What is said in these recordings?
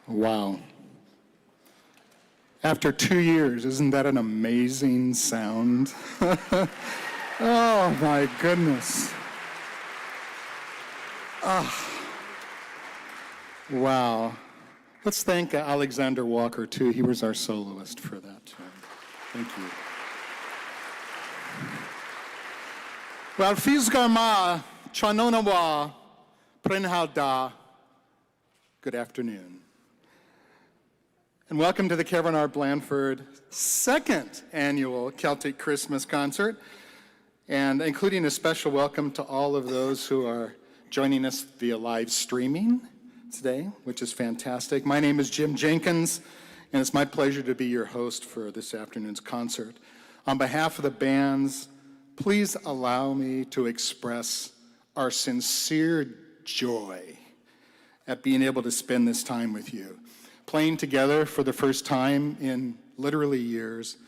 Wow. After 2 years, isn't that an amazing sound? Oh my goodness. Wow. Let's thank Alexander Walker too. He was our soloist for that too. Thank you. Well, Fizgarma, Chanonawa, Prinhalda. Good afternoon. And welcome to the Kevin R. Blandford second annual Celtic Christmas concert, and including a special welcome to all of those who are joining us via live streaming today, which is fantastic. My name is Jim Jenkins, and it's my pleasure to be your host for this afternoon's concert. On behalf of the bands, please allow me to express our sincere joy at being able to spend this time with you, playing together for the first time in literally years,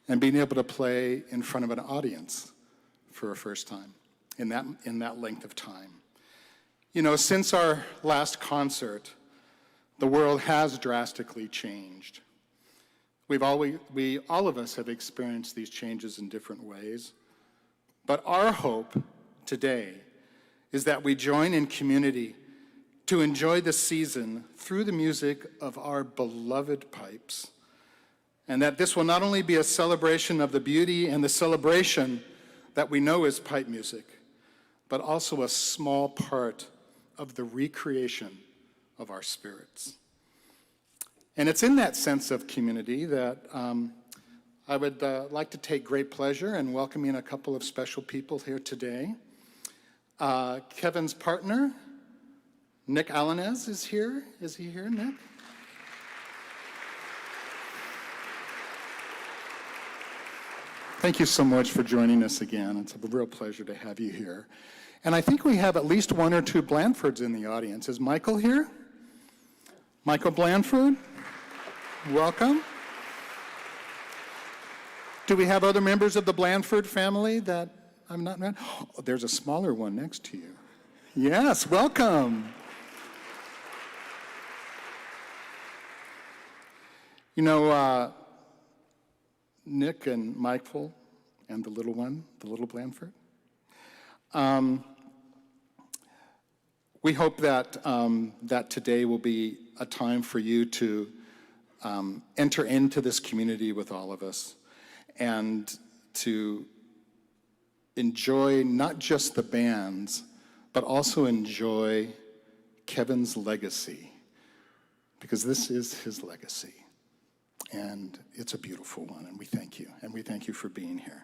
and being able to play in front of an audience for a first time in that length of time. You know, since our last concert, the world has drastically changed. All of us have experienced these changes in different ways, but our hope today is that we join in community to enjoy the season through the music of our beloved pipes, and that this will not only be a celebration of the beauty and the celebration that we know is pipe music, but also a small part of the recreation of our spirits. And it's in that sense of community that I would like to take great pleasure in welcoming a couple of special people here today. Kevin's partner, Nick Alanez, is here. Is he here, Nick? Thank you so much for joining us again. It's a real pleasure to have you here. And I think we have at least one or two Blandfords in the audience. Is Michael here? Michael Blandford? Welcome. Do we have other members of the Blandford family that I'm not? Oh, there's a smaller one next to you. Yes, welcome. You know, Nick and Michael and the little one, the little Blandford, we hope that that today will be a time for you to enter into this community with all of us and to enjoy not just the bands, but also enjoy Kevin's legacy, because this is his legacy. And it's a beautiful one, and we thank you. And we thank you for being here.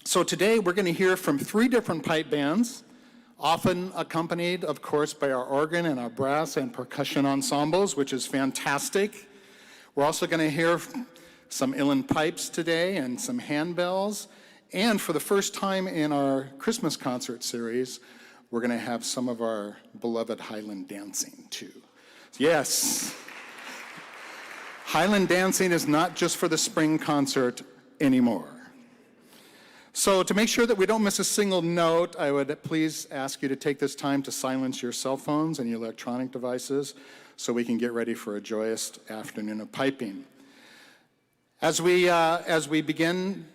So today we're going to hear from 3 different pipe bands, often accompanied, of course, by our organ and our brass and percussion ensembles, which is fantastic. We're also going to hear some uilleann pipes today and some handbells. And for the first time in our Christmas concert series, we're going to have some of our beloved Highland dancing, too. Yes. Highland dancing is not just for the spring concert anymore. So to make sure that we don't miss a single note, I would please ask you to take this time to silence your cell phones and your electronic devices so we can get ready for a joyous afternoon of piping. As we begin,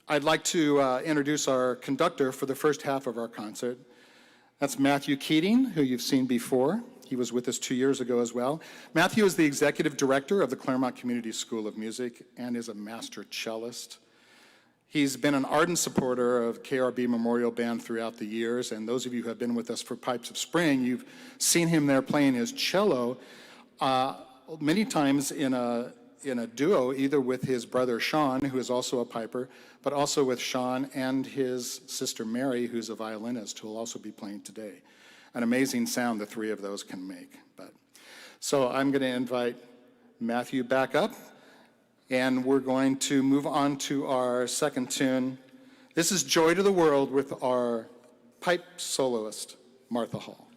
I'd like to introduce our conductor for the first half of our concert. That's Matthew Keating, who you've seen before. He was with us 2 years ago as well. Matthew is the executive director of the Claremont Community School of Music and is a master cellist. He's been an ardent supporter of KRB Memorial Band throughout the years, and those of you who have been with us for Pipes of Spring, you've seen him there playing his cello many times in a duo, either with his brother Sean, who is also a piper, but also with Sean and his sister Mary, who's a violinist, who will also be playing today. An amazing sound the 3 of those can make. So I'm going to invite Matthew back up, and we're going to move on to our second tune. This is Joy to the World with our pipe soloist, Martha Hall.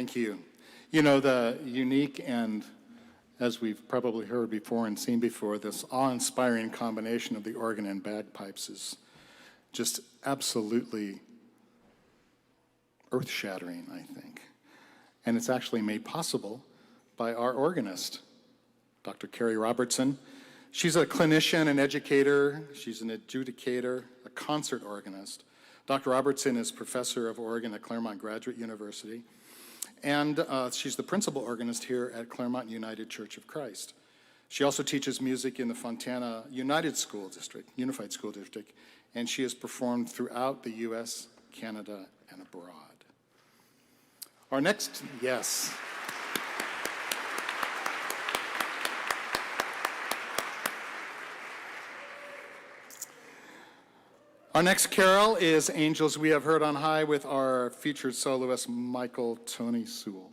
Thank you. You know, the unique and, as we've probably heard before and seen before, this awe-inspiring combination of the organ and bagpipes is just absolutely earth-shattering, I think. And it's actually made possible by our organist, Dr. Carrie Robertson. She's a clinician, an educator, she's an adjudicator, a concert organist. Dr. Robertson is professor of organ at Claremont Graduate University, and she's the principal organist here at Claremont United Church of Christ. She also teaches music in the Fontana Unified School District, and she has performed throughout the U.S., Canada, and abroad. Our next, yes. Our next carol is Angels We Have Heard on High with our featured soloist, Michael Tony Sewell.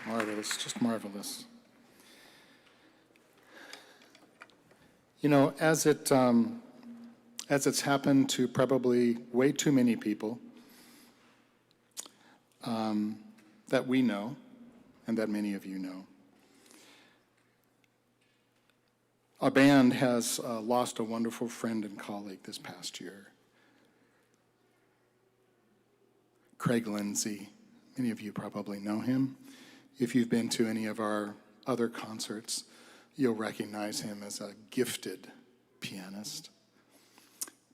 Marvelous, just marvelous. You know, as it's happened to probably way too many people that we know and that many of you know, our band has lost a wonderful friend and colleague this past year. Craig Lindsay, many of you probably know him. If you've been to any of our other concerts, you'll recognize him as a gifted pianist.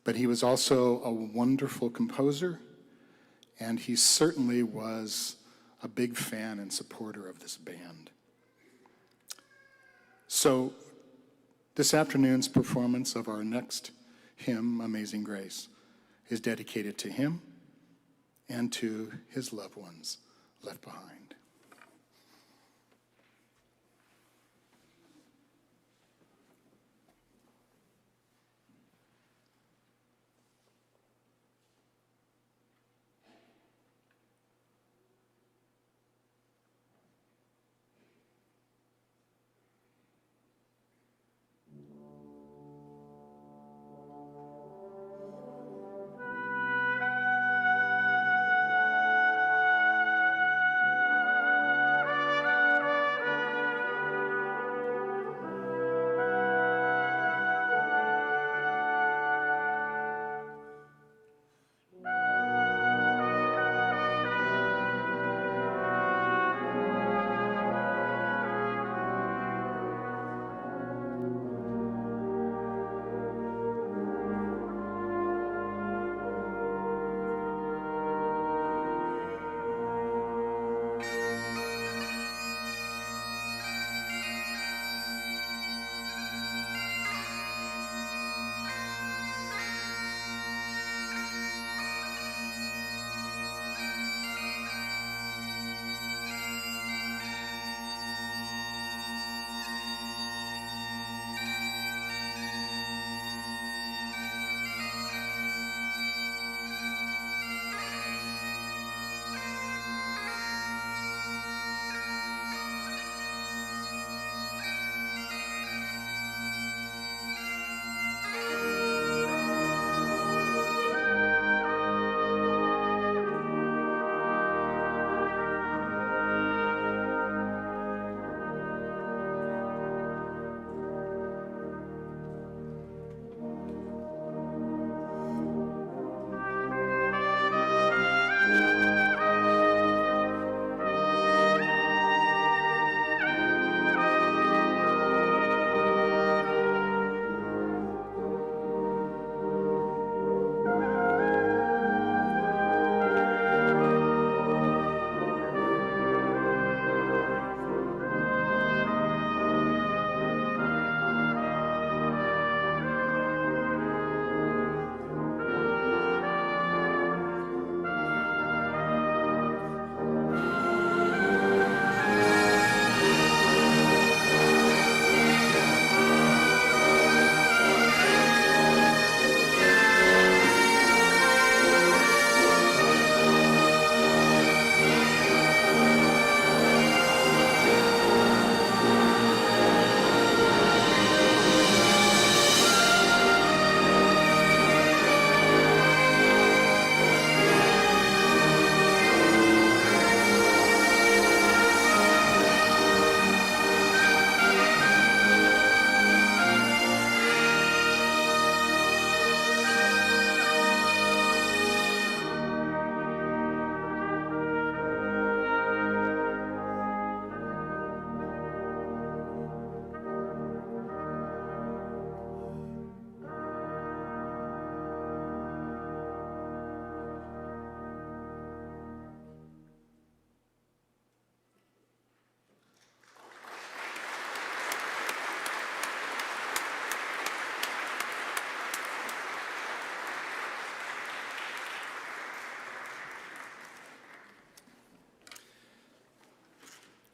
But he was also a wonderful composer, and he certainly was a big fan and supporter of this band. So this afternoon's performance of our next hymn, Amazing Grace, is dedicated to him and to his loved ones left behind.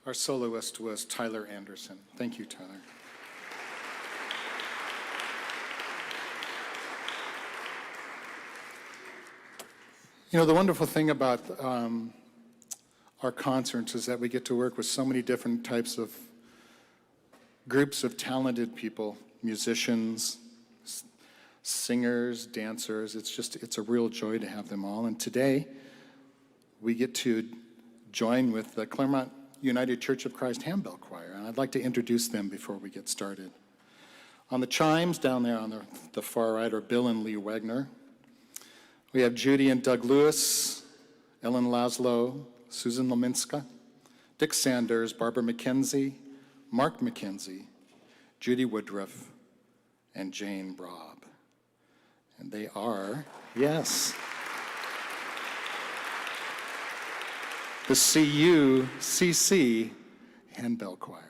Our soloist was Tyler Anderson. Thank you, Tyler. You know, the wonderful thing about our concerts is that we get to work with so many different types of groups of talented people, musicians, singers, dancers. It's a real joy to have them all. And today, we get to join with the Claremont United Church of Christ Handbell Choir, and I'd like to introduce them before we get started. On the chimes down there on the far right are Bill and Lee Wagner. We have Judy and Doug Lewis, Ellen Laszlo, Susan Leminska, Dick Sanders, Barbara McKenzie, Mark McKenzie, Judy Woodruff, and Jane Braub. And they are, yes, the CUCC Handbell Choir.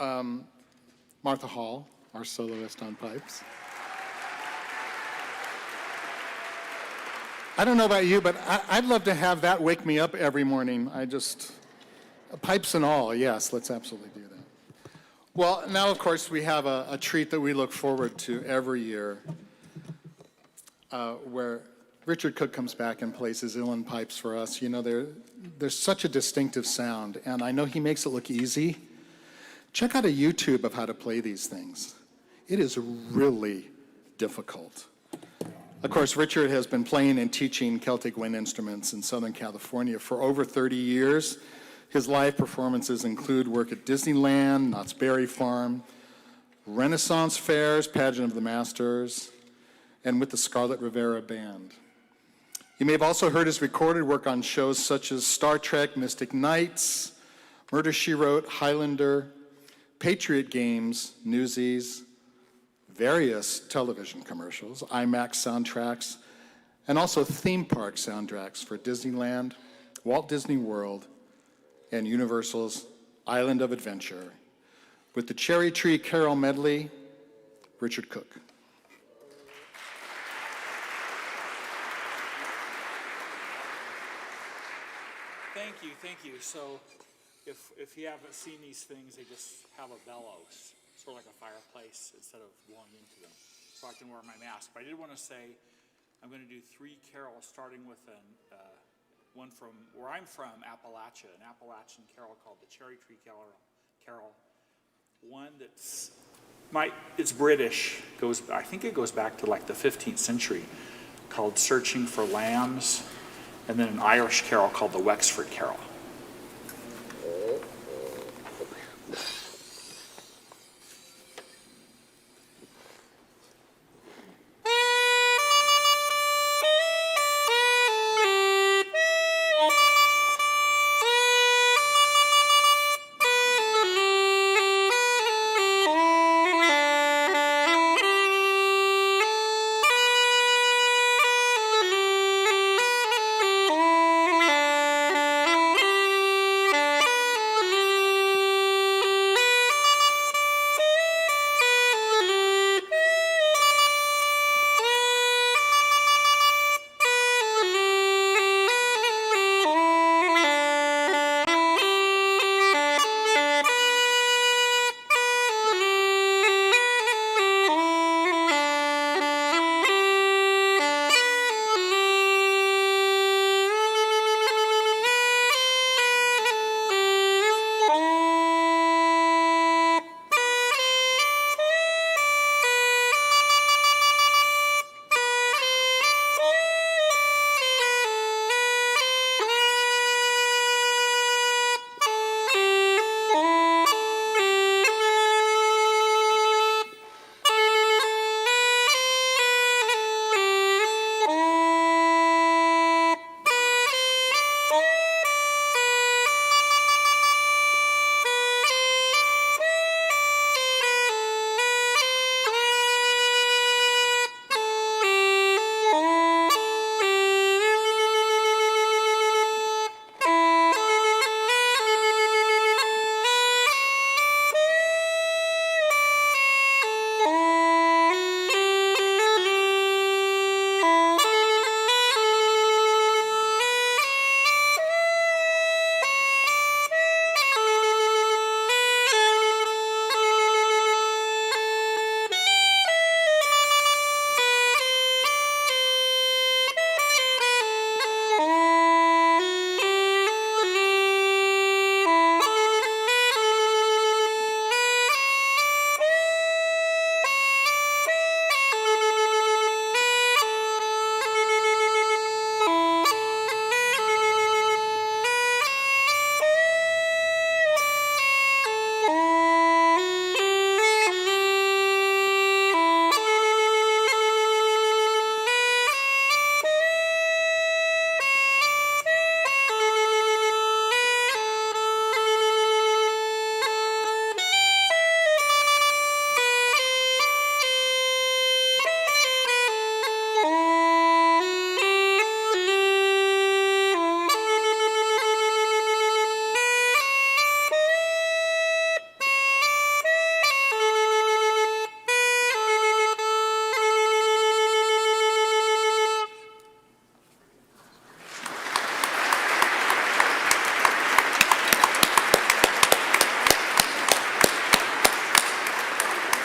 Martha Hall, our soloist on pipes. I don't know about you, but I'd love to have that wake me up every morning. Pipes and all, yes, let's absolutely do that. Well, now, of course, we have a treat that we look forward to every year, where Richard Cook comes back and plays his uilleann pipes for us. You know, there's such a distinctive sound, and I know he makes it look easy. Check out a YouTube of how to play these things. It is really difficult. Of course, Richard has been playing and teaching Celtic wind instruments in Southern California for over 30 years. His live performances include work at Disneyland, Knott's Berry Farm, Renaissance fairs, Pageant of the Masters, and with the Scarlet Rivera Band. You may have also heard his recorded work on shows such as Star Trek, Mystic Knights, Murder, She Wrote, Highlander, Patriot Games, Newsies, various television commercials, IMAX soundtracks, and also theme park soundtracks for Disneyland, Walt Disney World, and Universal's Island of Adventure. With the Cherry Tree Carol medley, Richard Cook. Thank you. So if you haven't seen these things, they just have a bellows, sort of like a fireplace instead of blowing into them. So I can wear my mask. But I did want to say I'm going to do 3 carols, starting with one from where I'm from, Appalachia, an Appalachian carol called the Cherry Tree Carol. One it's British, I think it goes back to like the 15th century, called Searching for Lambs, and then an Irish carol called the Wexford Carol.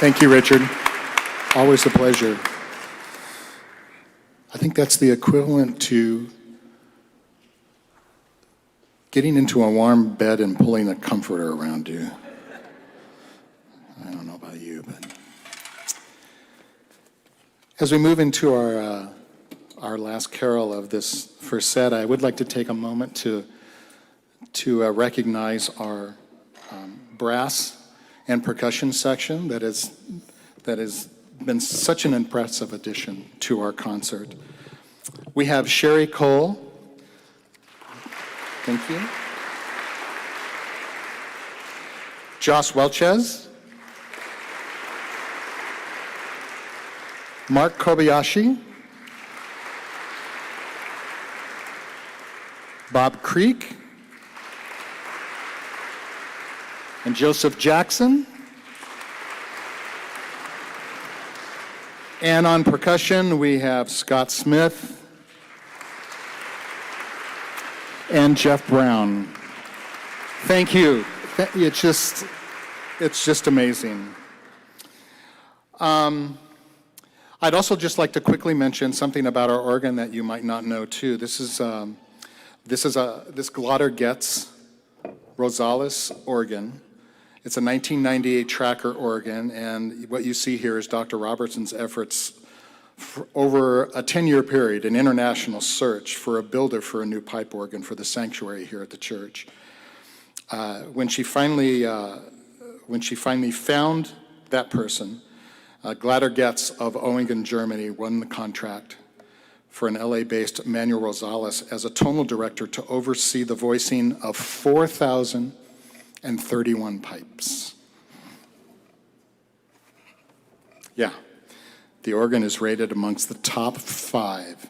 Thank you, Richard. Always a pleasure. I think that's the equivalent to getting into a warm bed and pulling a comforter around you. I don't know about you, but as we move into our last carol of this first set, I would like to take a moment to recognize our brass and percussion section that has been such an impressive addition to our concert. We have Sherry Cole. Thank you. Josh Welches. Mark Kobayashi. Bob Creek. And Joseph Jackson. And on percussion, we have Scott Smith and Jeff Brown. Thank you. It's just amazing. I'd also just like to quickly mention something about our organ that you might not know too. This Glotter Getz Rosales organ. It's a 1998 tracker organ, and what you see here is Dr. Robertson's efforts over a 10-year period, an international search for a builder for a new pipe organ for the sanctuary here at the church. When she finally found that person, Glatter Getz of Oingen, Germany, won the contract for an LA-based Manuel Rosales as a tonal director to oversee the voicing of 4,031 pipes. Yeah, the organ is rated amongst the top 5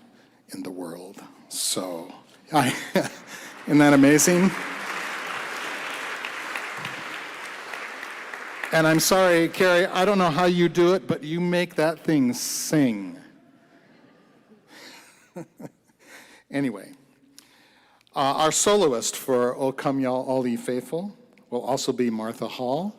in the world. So, isn't that amazing? And I'm sorry, Carrie, I don't know how you do it, but you make that thing sing. Anyway, our soloist for O Come Y'all All Ye Faithful will also be Martha Hall.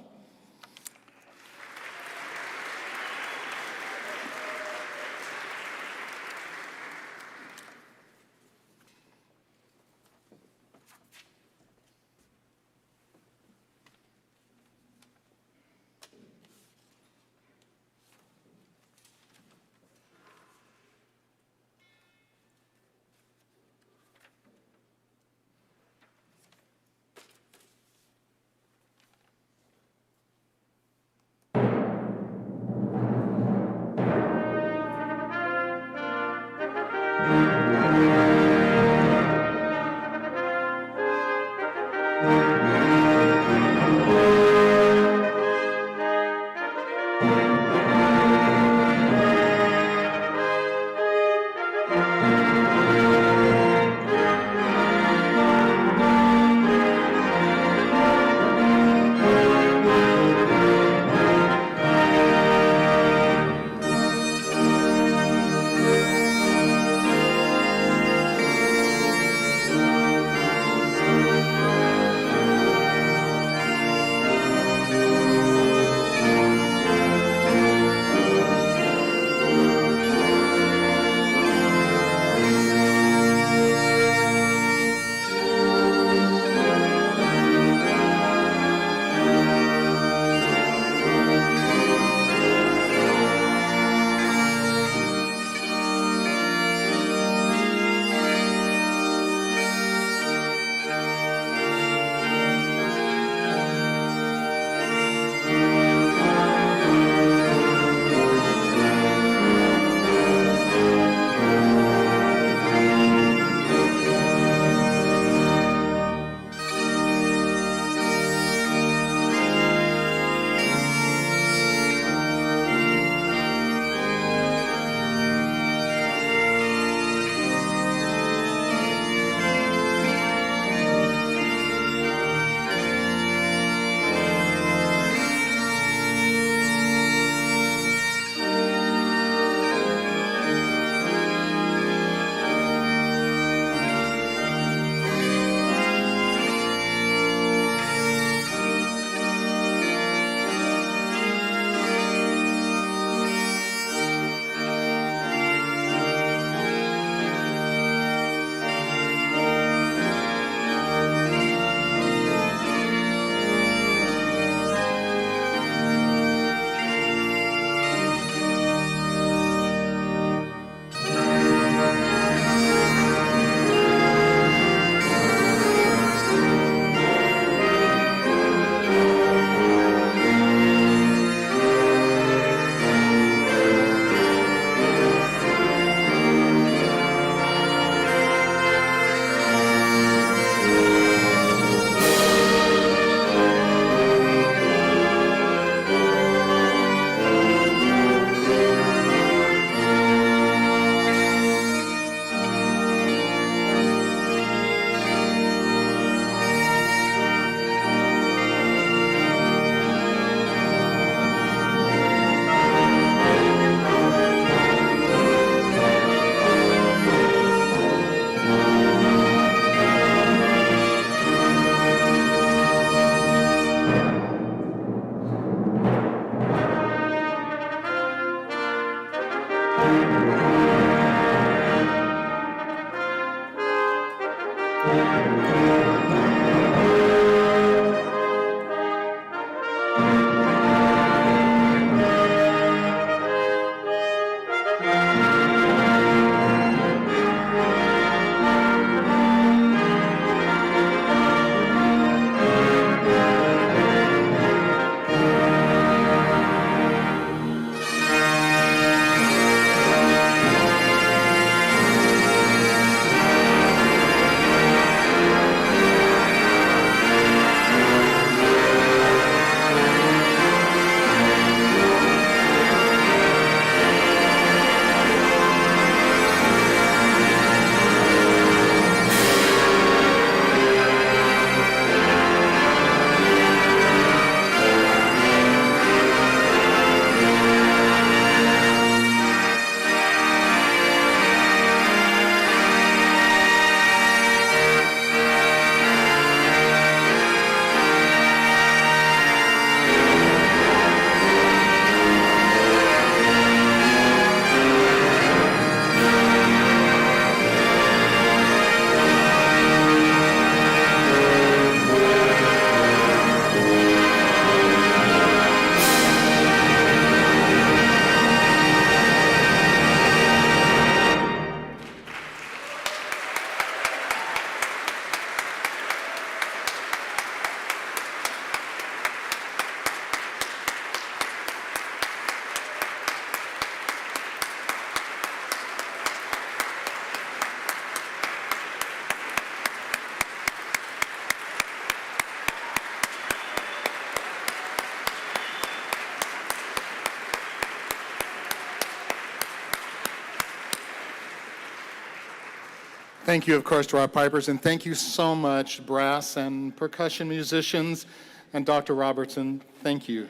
Thank you, of course, to our pipers, and thank you so much, brass and percussion musicians, and Dr. Robertson, thank you.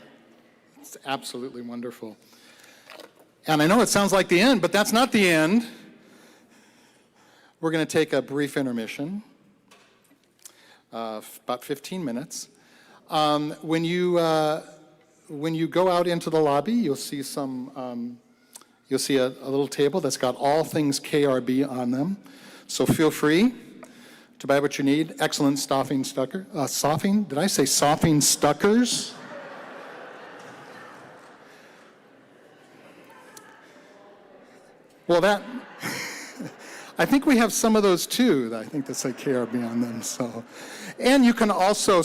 It's absolutely wonderful. And I know it sounds like the end, but that's not the end. We're going to take a brief intermission, about 15 minutes. When you go out into the lobby, you'll see you'll see a little table that's got all things KRB on them. So feel free to buy what you need. Excellent soffing did I say soffing stuckers? Well, I think we have some of those too. I think that say KRB on them. So, and you can also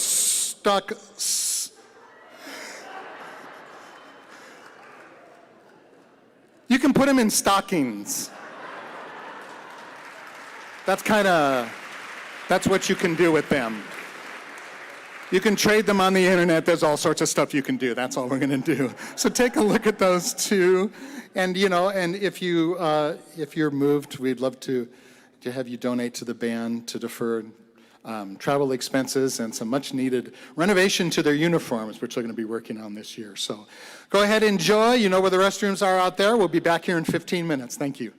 you can put them in stockings. That's what you can do with them. You can trade them on the internet. There's all sorts of stuff you can do. That's all we're going to do. So take a look at those too. And and if you're moved, we'd love to have you donate to the band to defer travel expenses and some much needed renovation to their uniforms, which they're going to be working on this year. So go ahead, enjoy. You know where the restrooms are out there. We'll be back here in 15 minutes. Thank you.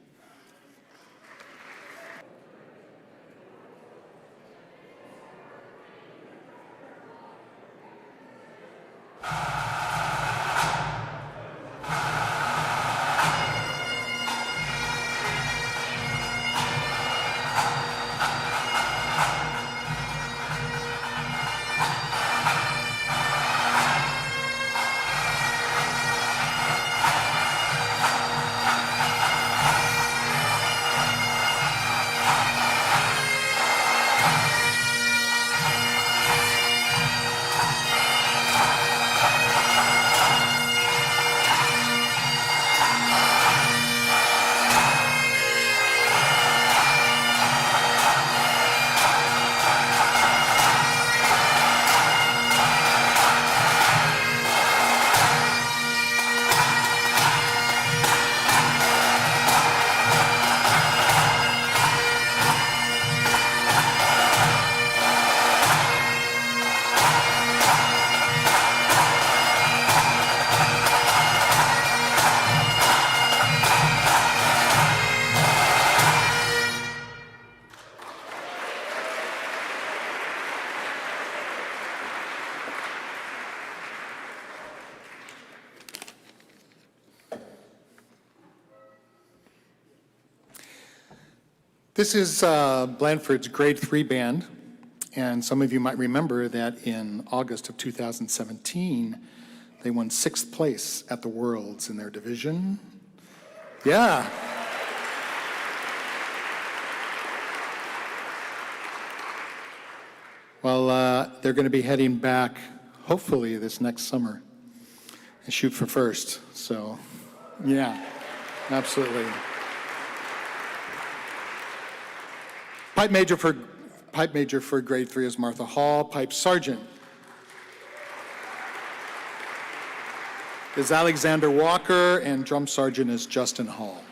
This is Blandford's grade 3 band, and some of you might remember that in August of 2017, they won 6th place at the Worlds in their division. Yeah. Well, they're going to be heading back, hopefully, this next summer and shoot for first. So, yeah, absolutely. Pipe major for grade 3 is Martha Hall. Pipe sergeant is Alexander Walker, and drum sergeant is Justin Hall.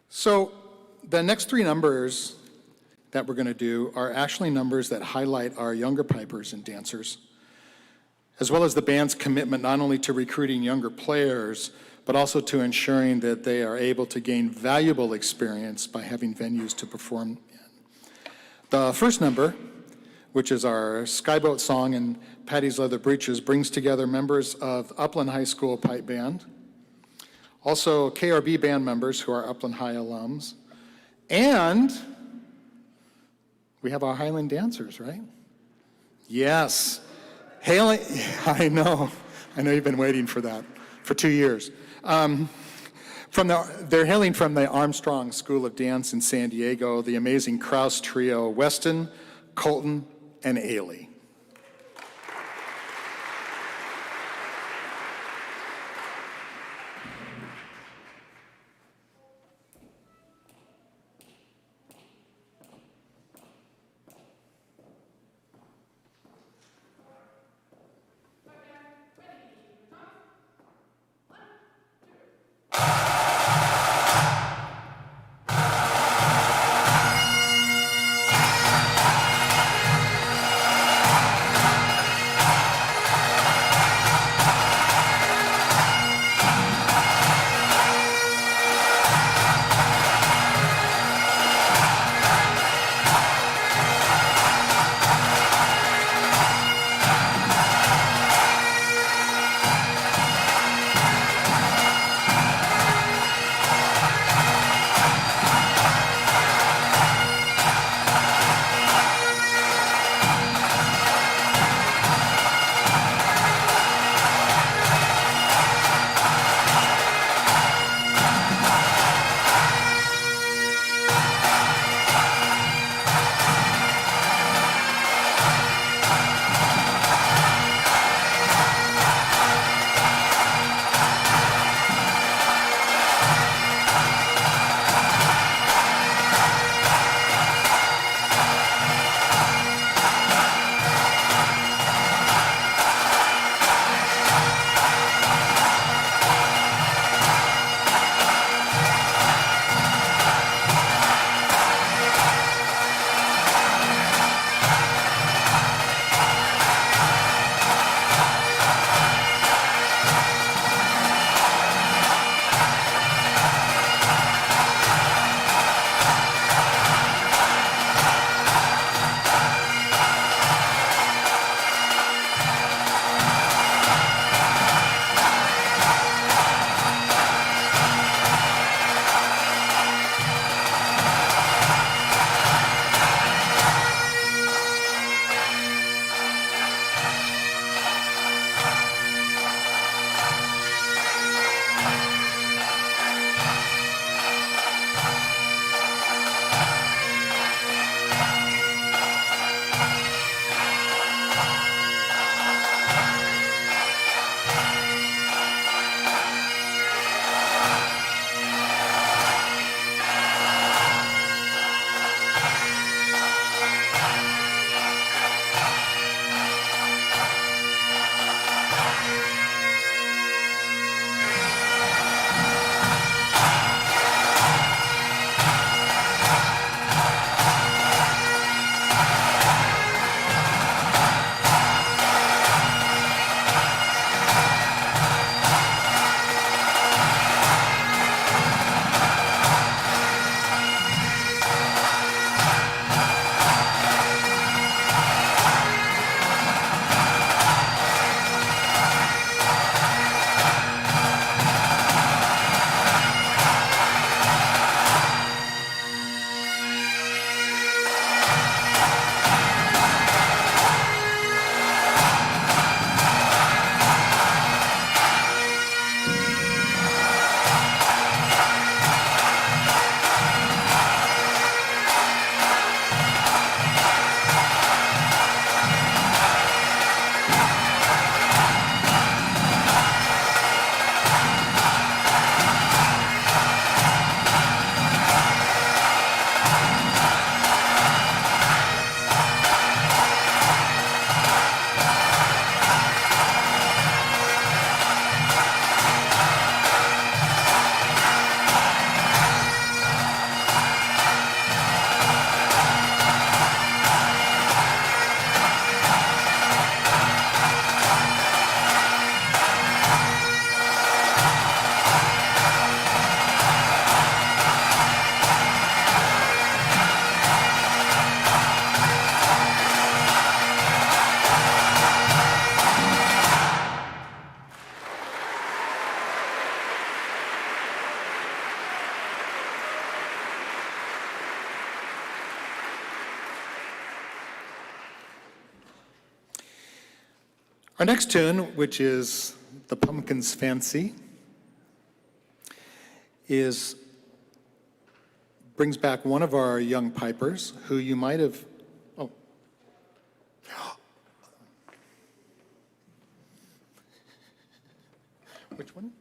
So the next 3 numbers that we're going to do are actually numbers that highlight our younger pipers and dancers, as well as the band's commitment not only to recruiting younger players, but also to ensuring that they are able to gain valuable experience by having venues to perform in. The first number, which is our Skyboat Song and Patty's Leather Breeches, brings together members of Upland High School Pipe Band, also KRB band members who are Upland High alums, and we have our Highland dancers, right? Yes. Hailing, I know you've been waiting for that for 2 years. They're hailing from the Armstrong School of Dance in San Diego, the amazing Krause trio, Weston, Colton, and Ailey. Our next tune, which is The Pumpkin's Fancy, brings back one of our young pipers who you might have, oh. Which one?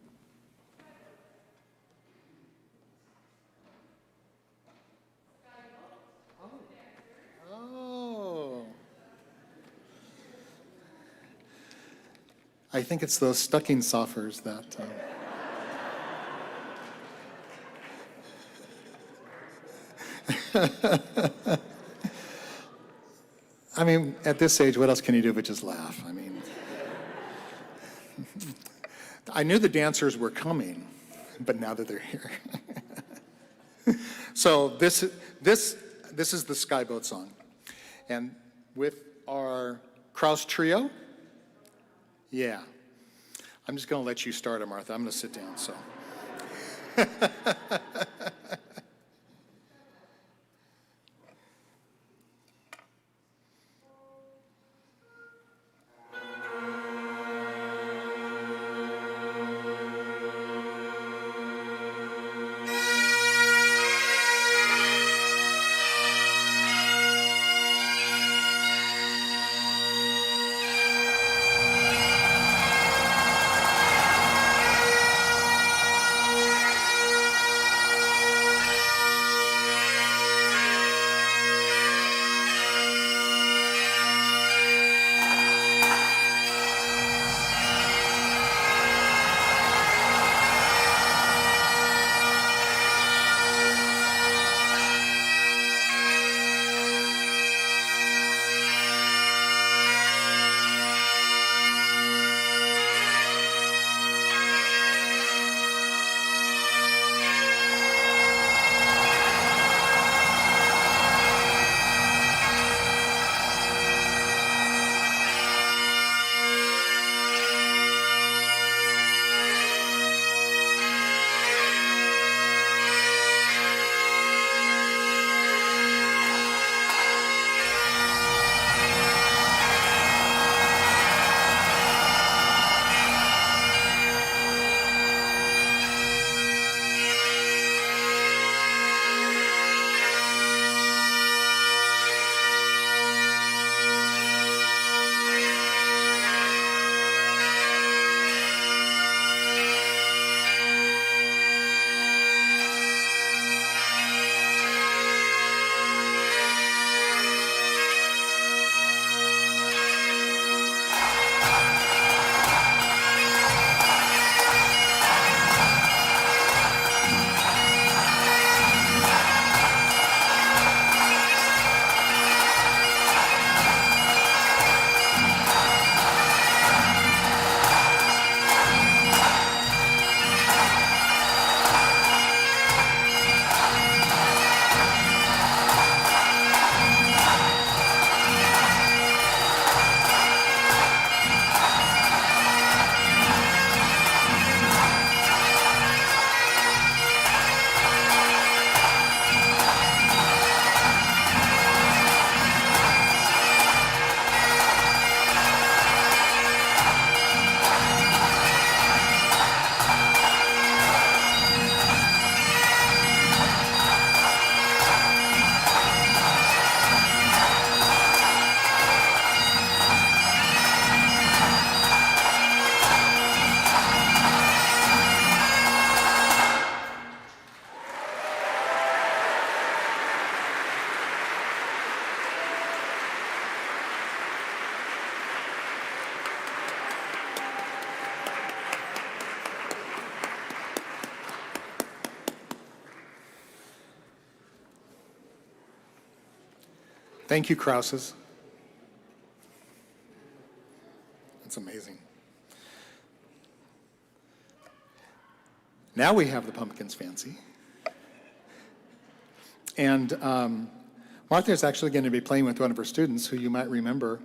Oh. I think it's those stocking stuffers that... I mean, at this age, what else can you do but just laugh? I mean, I knew the dancers were coming, but now that they're here. So this is the Skyboat song. And with our Krause trio, yeah. I'm just going to let you start it, Martha. I'm going to sit down, so. Thank you, Krauses. That's amazing. Now we have the Pumpkin's Fancy. And Martha is actually going to be playing with one of her students who you might remember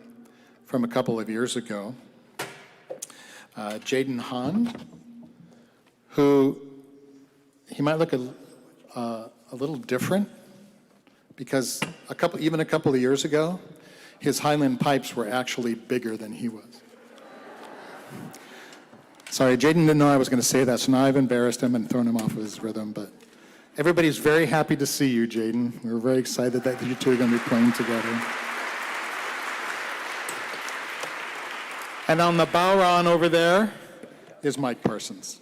from a couple of years ago, Jaden Hahn, who he might look a little different because even a couple of years ago, his Highland pipes were actually bigger than he was. Sorry, Jaden didn't know I was going to say that, so now I've embarrassed him and thrown him off of his rhythm. But everybody's very happy to see you, Jaden. We're very excited that you two are going to be playing together. And on the bowron over there is Mike Parsons.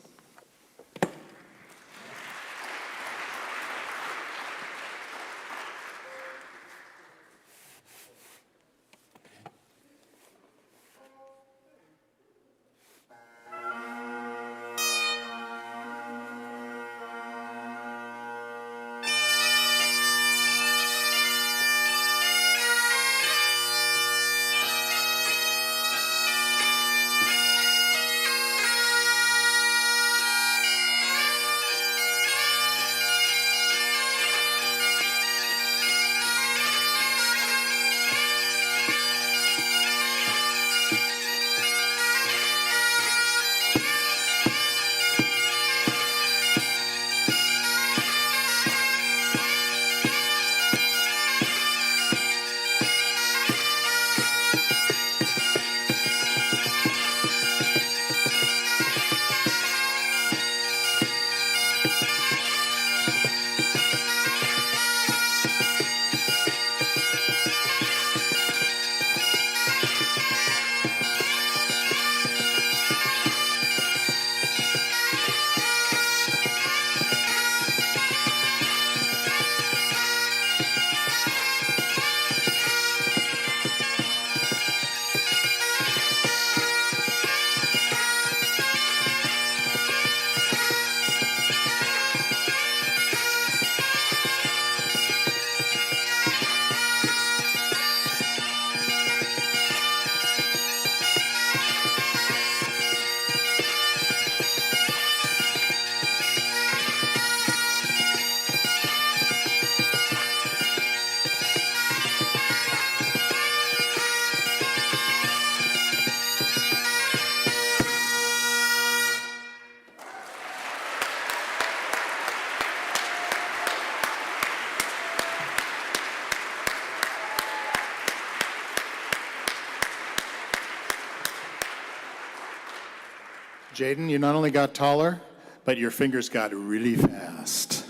Jaden, you not only got taller, but your fingers got really fast.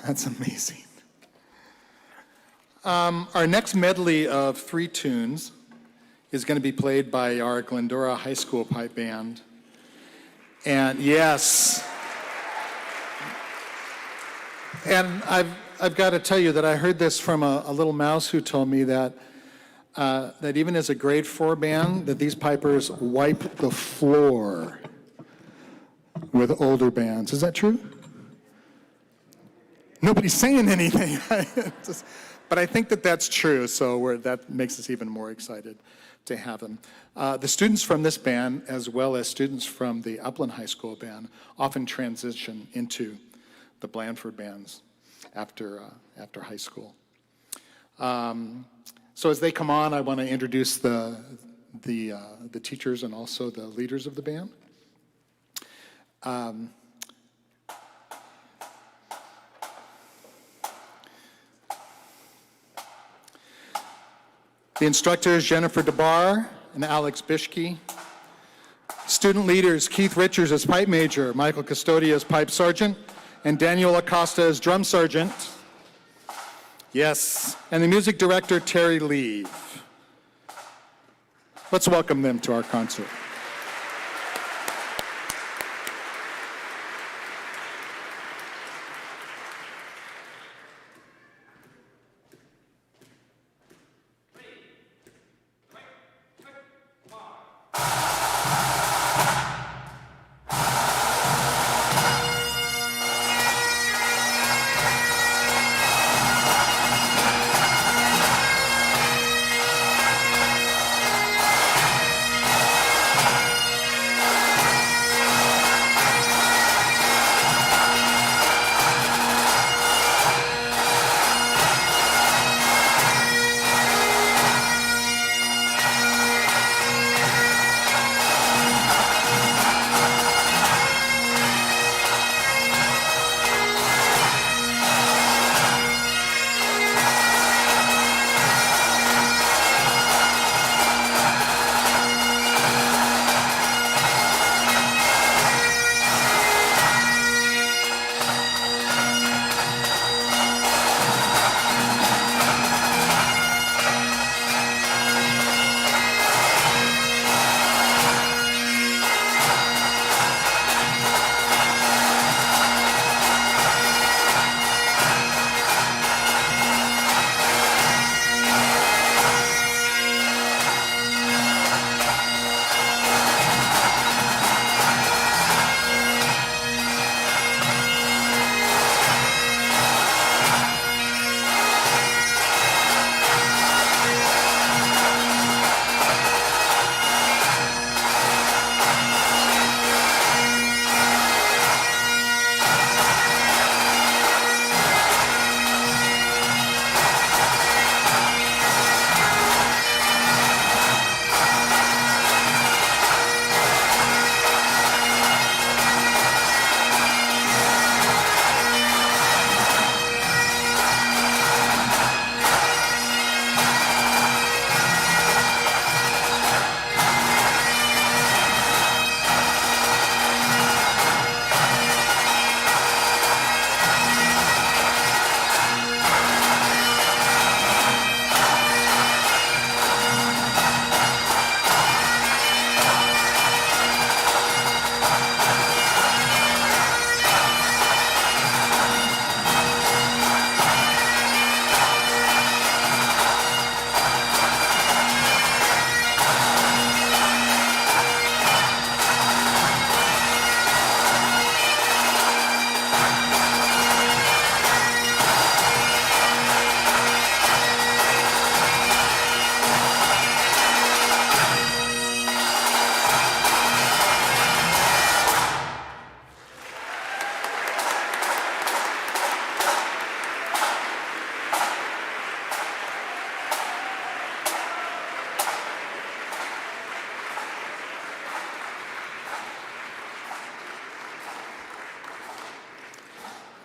That's amazing. Our next medley of 3 tunes is going to be played by our Glendora High School Pipe Band. And yes, and I've got to tell you that I heard this from a little mouse who told me that that even as a grade 4 band, that these pipers wipe the floor with older bands. Is that true? Nobody's saying anything. But I think that that's true, so that makes us even more excited to have them. The students from this band, as well as students from the Upland High School band, often transition into the Blandford bands after high school. So as they come on, I want to introduce the teachers and also the leaders of the band. The instructors, Jennifer DeBar and Alex Bishke. Student leaders, Keith Richards as pipe major, Michael Custodia as pipe sergeant, and Daniel Acosta as drum sergeant. Yes, and the music director, Terry Leave. Let's welcome them to our concert.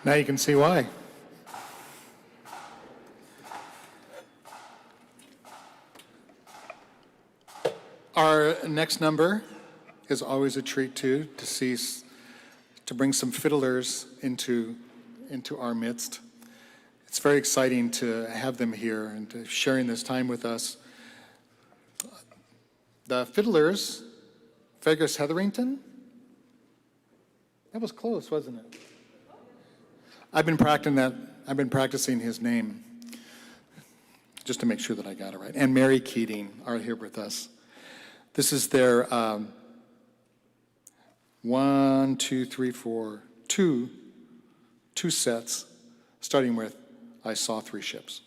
Now you can see why. Our next number is always a treat too, to bring some fiddlers into our midst. It's very exciting to have them here and to sharing this time with us. The fiddlers, Fergus Hetherington. That was close, wasn't it? I've been practicing his name just to make sure that I got it right. And Mary Keating are here with us. This is their 1, 2, 3, 4, two sets, starting with I Saw Three Ships.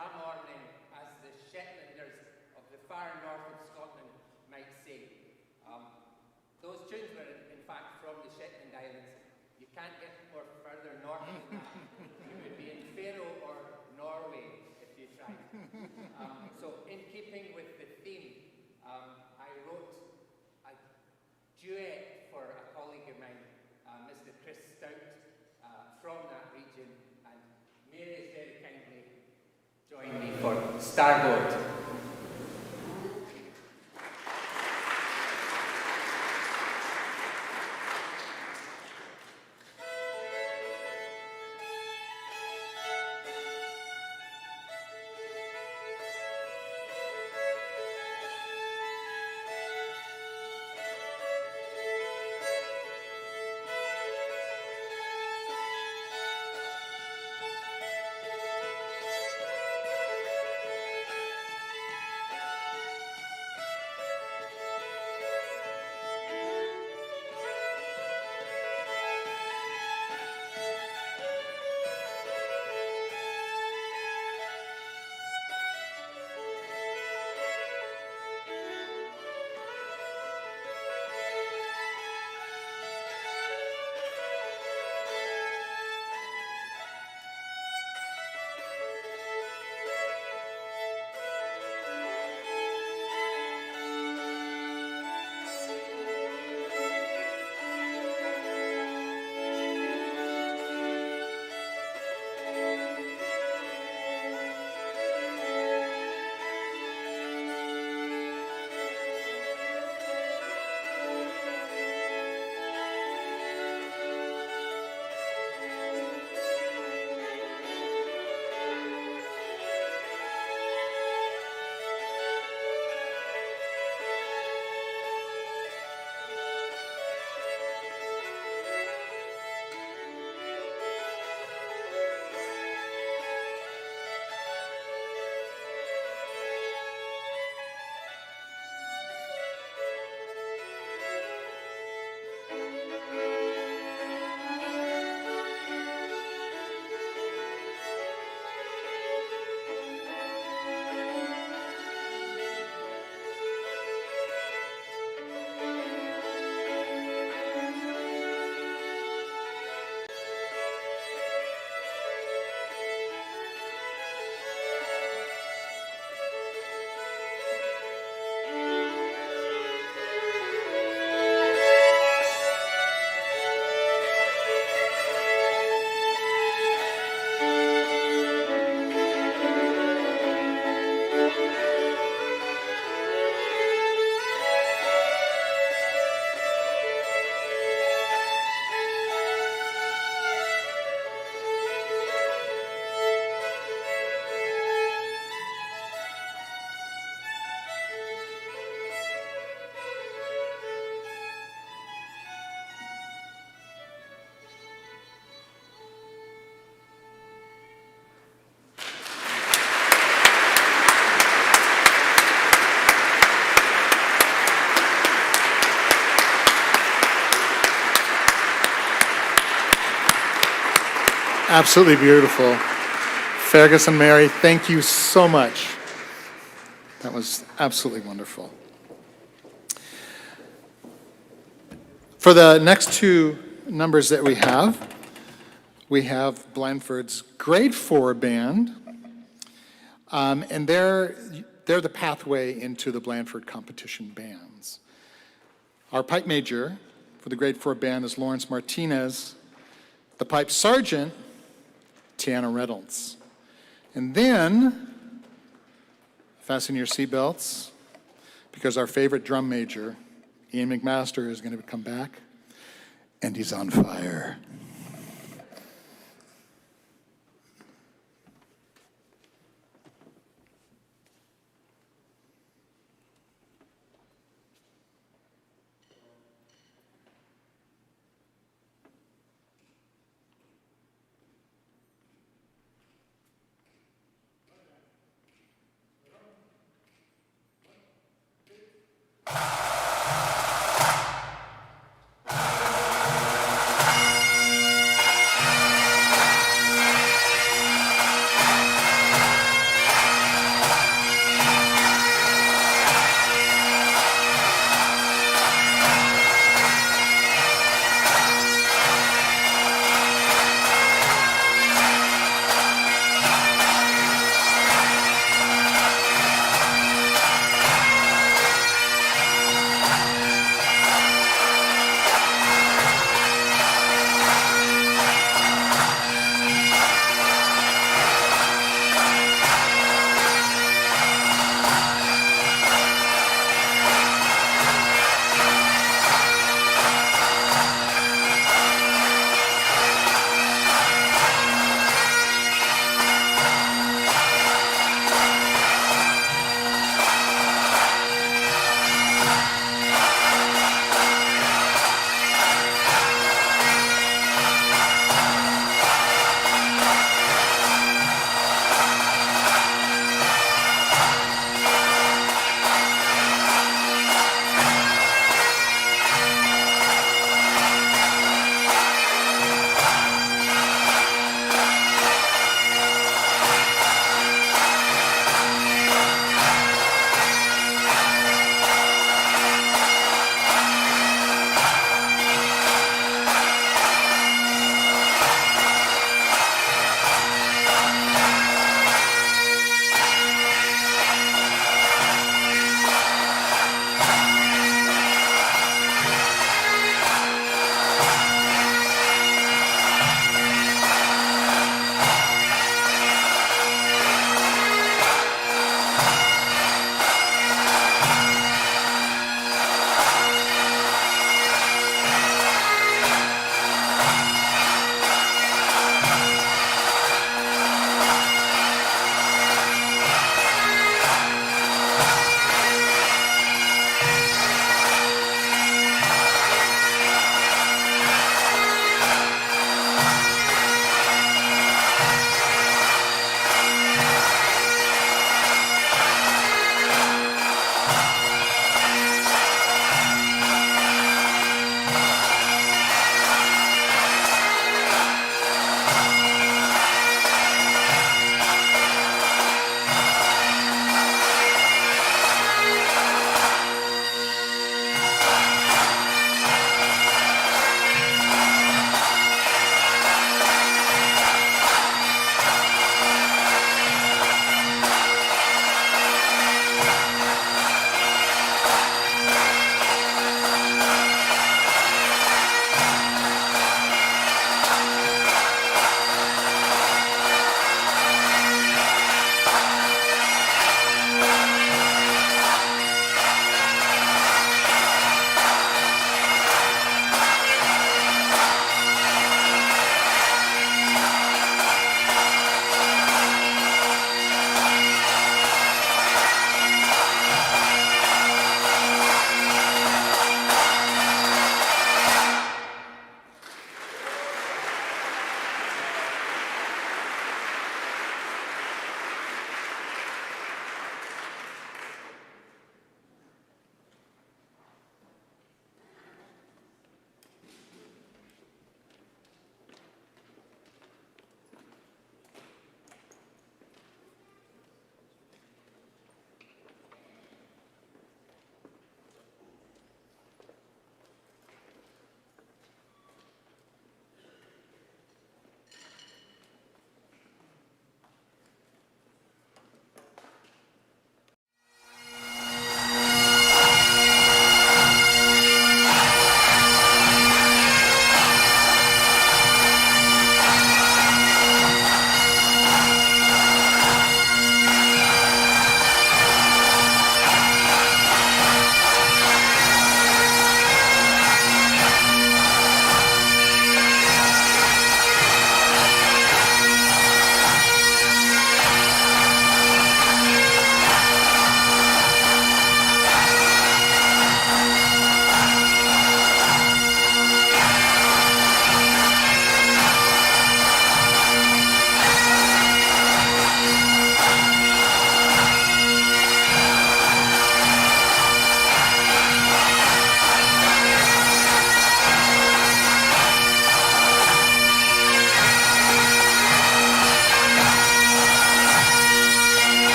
a morning, as the Shetlanders of the far north of Scotland might say. Those tunes were in fact from the Shetland Islands. You can't get more further north than that. You would be in Faroe or Norway if you tried. So in keeping with the theme, I wrote a duet for a colleague of mine, Mr. Chris Stout, from that region, and Mary has very kindly joined me for Starboard. Absolutely beautiful. Fergus and Mary, thank you so much. That was absolutely wonderful. For the next two numbers that we have Blandford's grade 4 band, and they're the pathway into the Blandford competition bands. Our pipe major for the grade 4 band is Lawrence Martinez. The pipe sergeant, Tiana Reynolds. And then, fasten your seatbelts, because our favorite drum major, Ian McMaster, is going to come back, and he's on fire.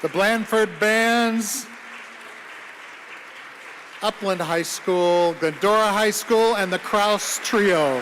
the Blandford Bands, Upland High School, Glendora High School, and the Kraus Trio.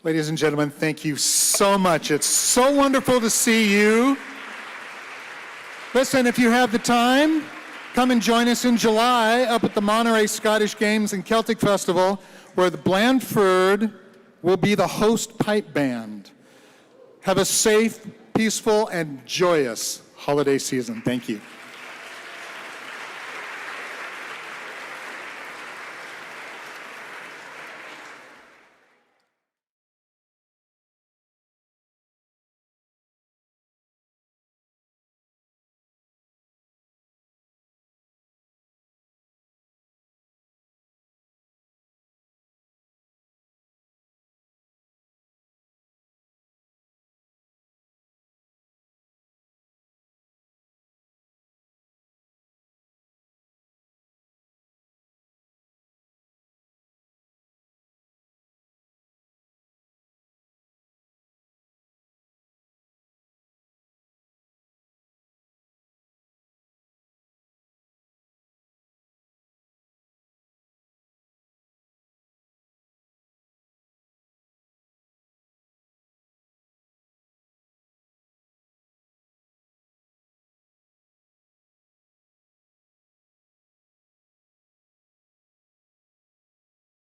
Ladies and gentlemen, thank you so much. It's so wonderful to see you. Listen, if you have the time, come and join us in July up at the Monterey Scottish Games and Celtic Festival, where the Blandford will be the host pipe band. Have a safe, peaceful, and joyous holiday season. Thank you.